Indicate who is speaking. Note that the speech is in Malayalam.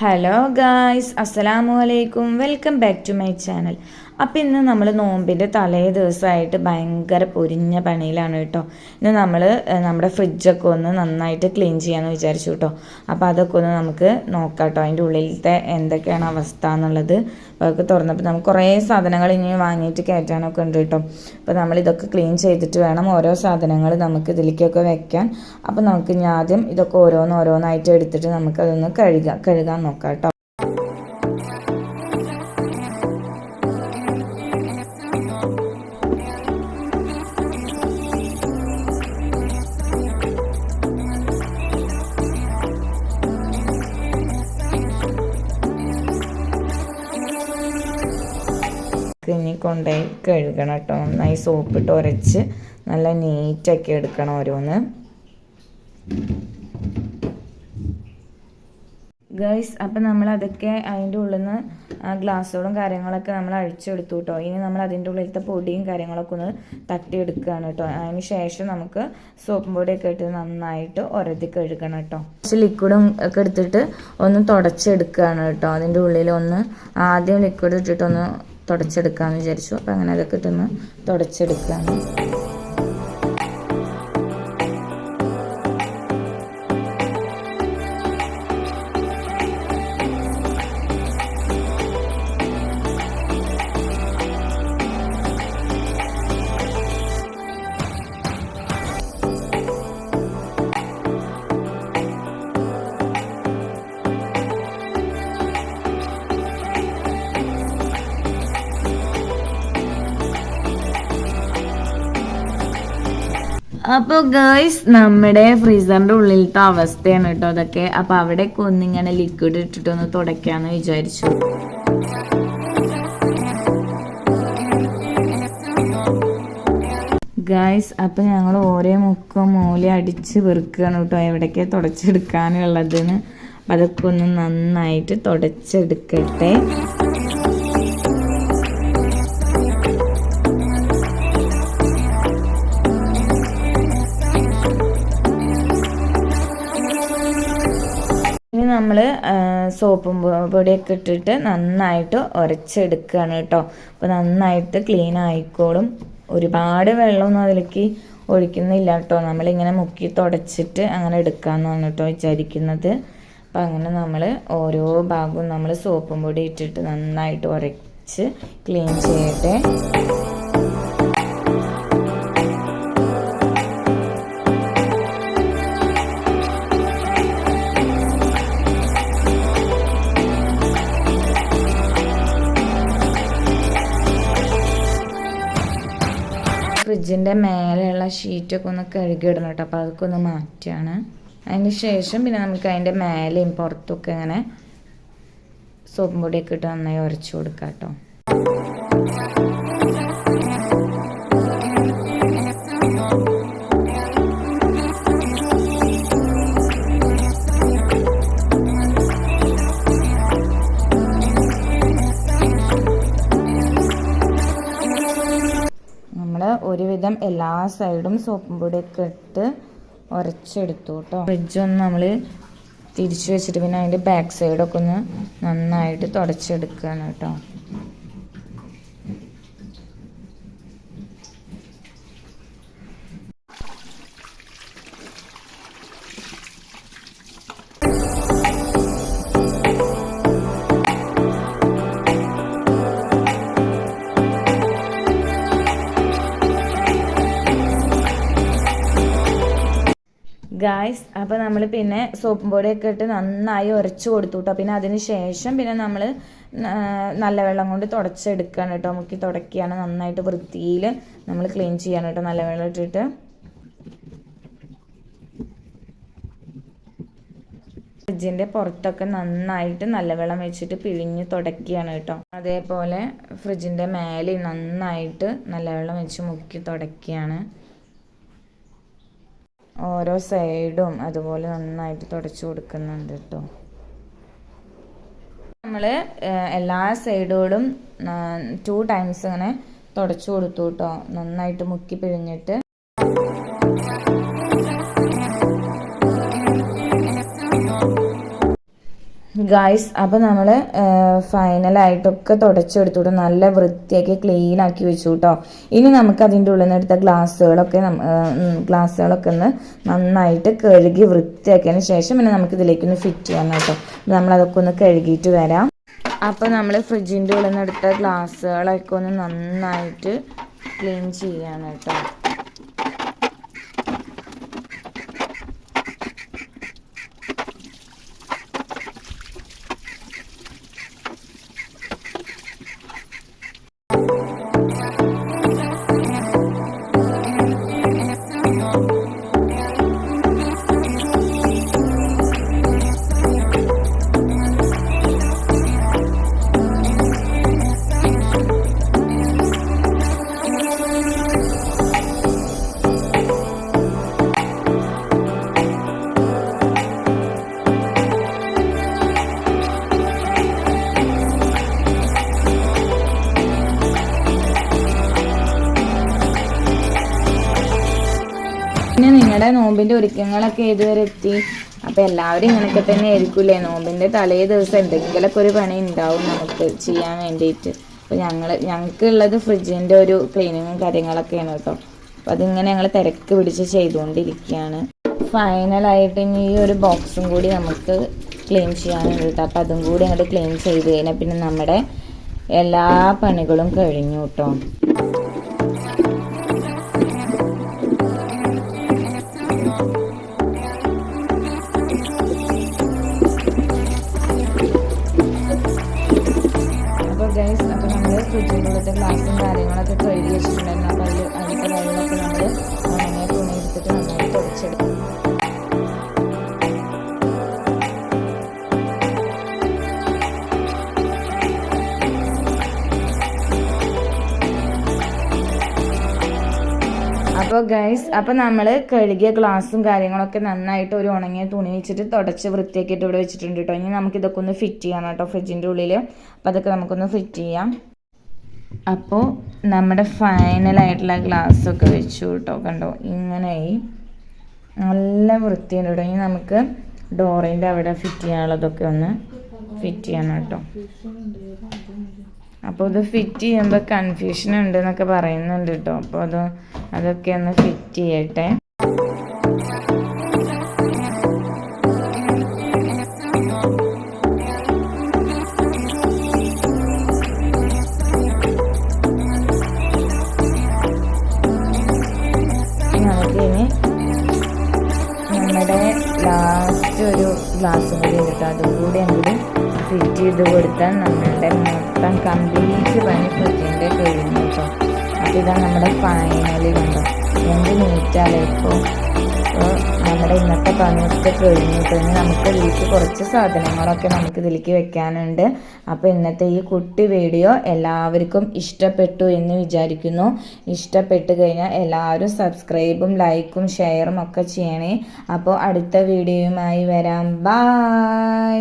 Speaker 1: ഹലോ ഗായ്സ്, അസ്സലാമു അലൈക്കും. Welcome back to my channel. അപ്പോൾ ഇന്ന് നമ്മൾ നോമ്പിൻ്റെ തലേ ദിവസമായിട്ട് ഭയങ്കര പൊരിഞ്ഞ പണിയിലാണ് കേട്ടോ. ഇന്ന് നമ്മൾ നമ്മുടെ ഫ്രിഡ്ജൊക്കെ ഒന്ന് നന്നായിട്ട് ക്ലീൻ ചെയ്യാമെന്ന് വിചാരിച്ചു കേട്ടോ. അപ്പോൾ അതൊക്കെ ഒന്ന് നമുക്ക് നോക്കാം കേട്ടോ, അതിൻ്റെ ഉള്ളിലത്തെ എന്തൊക്കെയാണ് അവസ്ഥ എന്നുള്ളത്. അപ്പോൾ അതൊക്കെ തുറന്നപ്പോൾ നമുക്ക് കുറേ സാധനങ്ങൾ ഇനി വാങ്ങിയിട്ട് കയറ്റാനൊക്കെ ഉണ്ട് കേട്ടോ. അപ്പോൾ നമ്മളിതൊക്കെ ക്ലീൻ ചെയ്തിട്ട് വേണം ഓരോ സാധനങ്ങൾ നമുക്ക് ഇതിലേക്കൊക്കെ വെക്കാൻ. അപ്പോൾ നമുക്ക് ഇനി ആദ്യം ഇതൊക്കെ ഓരോന്നായിട്ട് എടുത്തിട്ട് നമുക്കതൊന്ന് കഴുകാൻ നോക്കാം കേട്ടോ. ഇനി കൊണ്ടുപോയി കഴുകണം കേട്ടോ. നന്നായി സോപ്പിട്ട് ഉരച്ച് നല്ല നീറ്റാക്കി എടുക്കണം ഓരോന്ന്. ഗൈസ്, അപ്പം നമ്മൾ അതൊക്കെ അതിൻ്റെ ഉള്ളിൽ നിന്ന് ഗ്ലാസ്സുകളും കാര്യങ്ങളൊക്കെ നമ്മൾ അഴിച്ചെടുത്തു കേട്ടോ. ഇനി നമ്മൾ അതിൻ്റെ ഉള്ളിലത്തെ പൊടിയും കാര്യങ്ങളൊക്കെ ഒന്ന് തട്ടിയെടുക്കുകയാണ് കേട്ടോ. അതിന് ശേഷം നമുക്ക് സോപ്പും പൊടിയൊക്കെ ഇട്ട് നന്നായിട്ട് ഉരതി കഴുകണം കേട്ടോ. കുറച്ച് ലിക്വിഡും ഒക്കെ എടുത്തിട്ട് ഒന്ന് തുടച്ചെടുക്കുകയാണ് കേട്ടോ. അതിൻ്റെ ഉള്ളിൽ ഒന്ന് ആദ്യം ലിക്വിഡ് ഇട്ടിട്ടൊന്ന് തുടച്ചെടുക്കാമെന്ന് വിചാരിച്ചു. അപ്പം അങ്ങനെ അതൊക്കെ ഇട്ടൊന്ന് തുടച്ചെടുക്കുകയാണ്. അപ്പോൾ ഗേൾസ്, നമ്മുടെ ഫ്രീസറിൻ്റെ ഉള്ളിലത്തെ അവസ്ഥയാണ് കേട്ടോ അതൊക്കെ. അപ്പോൾ അവിടെയൊക്കെ ഒന്നിങ്ങനെ ലിക്വിഡ് ഇട്ടിട്ടൊന്ന് തുടയ്ക്കാമെന്ന് വിചാരിച്ചു. ഗായ്സ്, അപ്പോൾ ഞങ്ങൾ ഓരോ മുക്കും മൂല അടിച്ച് വെറുക്കുകയാണ് കേട്ടോ എവിടേക്കാണ് തുടച്ചെടുക്കാനുള്ളതെന്ന്. അപ്പം അതൊക്കെ ഒന്ന് നന്നായിട്ട് തുടച്ചെടുക്കട്ടെ. ഇനി നമ്മൾ സോപ്പും പൊടിയൊക്കെ ഇട്ടിട്ട് നന്നായിട്ട് ഉരച്ചെടുക്കുകയാണ് കേട്ടോ. അപ്പോൾ നന്നായിട്ട് ക്ലീൻ ആയിക്കോളും. ഒരുപാട് വെള്ളമൊന്നും അതിലേക്ക് ഒഴിക്കുന്നില്ല കേട്ടോ. നമ്മളിങ്ങനെ മുക്കി തുടച്ചിട്ട് അങ്ങനെ എടുക്കാമെന്നാണ് കേട്ടോ വിചാരിക്കുന്നത്. അപ്പോൾ അങ്ങനെ നമ്മൾ ഓരോ ഭാഗവും നമ്മൾ സോപ്പും പൊടി ഇട്ടിട്ട് നന്നായിട്ട് ഉരച്ച് ക്ലീൻ ചെയ്യട്ടെ. ഫ്രിഡ്ജിൻ്റെ മേലെയുള്ള ഷീറ്റൊക്കെ ഒന്ന് കഴുകിയിടണം കേട്ടോ. അപ്പോൾ അതൊക്കെ ഒന്ന് മാറ്റുകയാണ്. അതിന് ശേഷം പിന്നെ നമുക്ക് അതിൻ്റെ മേലെയും പുറത്തൊക്കെ ഇങ്ങനെ സോപ്പും പൊടിയൊക്കെ ഇട്ട് നന്നായി ഉരച്ചു കൊടുക്കാം കേട്ടോ. ഒരുവിധം എല്ലാ സൈഡും സോപ്പും പൊടിയൊക്കെ ഇട്ട് ഉരച്ചെടുത്തു കേട്ടോ. ഫ്രിഡ്ജൊന്ന് നമ്മൾ തിരിച്ചു വെച്ചിട്ട് പിന്നെ അതിൻ്റെ ബാക്ക് സൈഡൊക്കെ ഒന്ന് നന്നായിട്ട് തുടച്ചെടുക്കുകയാണ് കേട്ടോ. ഗായ്സ്, അപ്പോൾ നമ്മൾ പിന്നെ സോപ്പും പൊടിയൊക്കെ ഇട്ട് നന്നായി ഉരച്ച് കൊടുത്തു കേട്ടോ. പിന്നെ അതിന് ശേഷം പിന്നെ നമ്മൾ നല്ല വെള്ളം കൊണ്ട് തുടച്ചെടുക്കുകയാണ് കേട്ടോ. മുക്കി തുടക്കുകയാണ്. നന്നായിട്ട് വൃത്തിയിൽ നമ്മൾ ക്ലീൻ ചെയ്യാണ് കേട്ടോ നല്ല വെള്ളം ഇട്ടിട്ട്. ഫ്രിഡ്ജിൻ്റെ പുറത്തൊക്കെ നന്നായിട്ട് നല്ല വെള്ളം വെച്ചിട്ട് പിഴിഞ്ഞ് തുടക്കുകയാണ് കേട്ടോ. അതേപോലെ ഫ്രിഡ്ജിൻ്റെ മേലെ നന്നായിട്ട് നല്ല വെള്ളം വെച്ച് മുക്കി തുടക്കുകയാണ്. ഓരോ സൈഡും അതുപോലെ നന്നായിട്ട് തുടച്ചു കൊടുക്കുന്നുണ്ട് കേട്ടോ. നമ്മൾ എല്ലാ സൈഡുകളും 2 ടൈംസ് ഇങ്ങനെ തുടച്ചു കൊടുത്തു കേട്ടോ. നന്നായിട്ട് മുക്കി പിഴിഞ്ഞിട്ട് ഗായ്സ്, അപ്പോൾ നമ്മൾ ഫൈനലായിട്ടൊക്കെ തുടച്ചെടുത്തിട്ട് നല്ല വൃത്തിയാക്കി ക്ലീൻ ആക്കി വെച്ചു കേട്ടോ. ഇനി നമുക്ക് അതിൻ്റെ ഉള്ളിൽ നിന്ന് എടുത്ത ഗ്ലാസ്സുകളൊക്കെ ഒന്ന് നന്നായിട്ട് കഴുകി വൃത്തിയാക്കിയതിന് ശേഷം പിന്നെ നമുക്ക് ഇതിലേക്കൊന്ന് ഫിറ്റ് ചെയ്യാം കേട്ടോ. നമ്മളതൊക്കെ ഒന്ന് കഴുകിയിട്ട് വരാം. അപ്പോൾ നമ്മൾ ഫ്രിഡ്ജിൻ്റെ ഉള്ളിൽ നിന്ന് എടുത്ത ഗ്ലാസ്സുകളൊക്കെ ഒന്ന് നന്നായിട്ട് ക്ലീൻ ചെയ്യാണ് കേട്ടോ. പിന്നെ നിങ്ങളുടെ നോമ്പിൻ്റെ ഒരുക്കങ്ങളൊക്കെ ഏതുവരെ എത്തി? അപ്പോൾ എല്ലാവരും ഇങ്ങനെയൊക്കെ തന്നെ ആയിരിക്കില്ലേ, നോമ്പിൻ്റെ തലേ ദിവസം എന്തെങ്കിലുമൊക്കെ ഒരു പണി ഉണ്ടാവും നമുക്ക് ചെയ്യാൻ വേണ്ടിയിട്ട്. അപ്പോൾ ഞങ്ങൾക്കുള്ളത് ഫ്രിഡ്ജിൻ്റെ ഒരു ക്ലീനിങ്ങും കാര്യങ്ങളൊക്കെയാണ് കേട്ടോ. അപ്പോൾ അതിങ്ങനെ ഞങ്ങൾ തിരക്ക് പിടിച്ച് ചെയ്തുകൊണ്ടിരിക്കുകയാണ്. ഫൈനലായിട്ട് ഇനി ഈ ഒരു ബോക്സും കൂടി നമുക്ക് ക്ലീൻ ചെയ്യാനുണ്ട് കേട്ടോ. അപ്പോൾ അതും കൂടി അങ്ങോട്ട് ക്ലീൻ ചെയ്ത് കഴിഞ്ഞാൽ പിന്നെ നമ്മുടെ എല്ലാ പണികളും കഴിഞ്ഞു കേട്ടോ. അപ്പോൾ നമ്മൾ ഫ്രിഡ്ജിൻ്റെ ഉള്ളത്തെ ഗ്ലാസും കാര്യങ്ങളൊക്കെ കഴുകി വെച്ചിട്ടുണ്ടായിരുന്നു. അപ്പോൾ അതിൻ്റെ വെള്ളമൊക്കെ നമ്മൾ ഉണങ്ങിയ തുണി എടുത്തിട്ട് നന്നായി തുടച്ചെടുക്കും. അപ്പോൾ ഗൈസ്, അപ്പോൾ നമ്മൾ കഴുകിയ ഗ്ലാസും കാര്യങ്ങളൊക്കെ നന്നായിട്ട് ഒരു ഉണങ്ങിയ തുണി വെച്ചിട്ട് തുടച്ച് വൃത്തിയാക്കിയിട്ട് ഇവിടെ വെച്ചിട്ടുണ്ട് കേട്ടോ. ഇനി നമുക്കിതൊക്കെ ഒന്ന് ഫിറ്റ് ചെയ്യാം കേട്ടോ ഫ്രിഡ്ജിൻ്റെ ഉള്ളിൽ. അപ്പോൾ അതൊക്കെ നമുക്കൊന്ന് ഫിറ്റ് ചെയ്യാം. അപ്പോൾ നമ്മുടെ ഫൈനലായിട്ടുള്ള ഗ്ലാസ്സൊക്കെ വെച്ചു കേട്ടോ. കണ്ടോ, ഇങ്ങനെയായി നല്ല വൃത്തിയുണ്ട് കേട്ടോ. ഇനി നമുക്ക് ഡോറിൻ്റെ അവിടെ ഫിറ്റ് ചെയ്യാനുള്ളതൊക്കെ ഒന്ന് ഫിറ്റ് ചെയ്യണം കേട്ടോ. അപ്പോൾ ഇത് ഫിറ്റ് ചെയ്യുമ്പോൾ കൺഫ്യൂഷൻ ഉണ്ട് എന്നൊക്കെ പറയുന്നുണ്ട് കേട്ടോ. അപ്പോൾ അതൊക്കെ ഒന്ന് ഫിറ്റ് ചെയ്യട്ടെ. നമുക്കിനി നമ്മുടെ ലാസ്റ്റ് ഒരു ഗ്ലാസ്സും കൂടി എടുക്കാം. അതും കൂടി അങ്ങോട്ട് ഫിറ്റ് ചെയ്ത് കൊടുത്താൽ നമ്മളുടെ മൊത്തം കംപ്ലീറ്റ് പണി ഫ്രിഡ്ജിൻ്റെ കഴിഞ്ഞു കേട്ടോ. അപ്പോൾ ഇതാണ് നമ്മുടെ ഫൈനലി. കണ്ടോ എന്ത് നീറ്റാലേ. ഇപ്പോൾ നമ്മുടെ ഇന്നത്തെ പണിയൊക്കെ കഴിഞ്ഞു കഴിഞ്ഞ് നമുക്ക് ഇതിലേക്ക് കുറച്ച് സാധനങ്ങളൊക്കെ നമുക്ക് ഇതിലേക്ക് വെക്കാനുണ്ട്. അപ്പോൾ ഇന്നത്തെ ഈ കുട്ടി വീഡിയോ എല്ലാവർക്കും ഇഷ്ടപ്പെട്ടു എന്ന് വിചാരിക്കുന്നു. ഇഷ്ടപ്പെട്ട് കഴിഞ്ഞാൽ എല്ലാവരും സബ്സ്ക്രൈബും ലൈക്കും ഷെയറും ഒക്കെ ചെയ്യണേ. അപ്പോൾ അടുത്ത വീഡിയോയുമായി വരാം. ബൈ.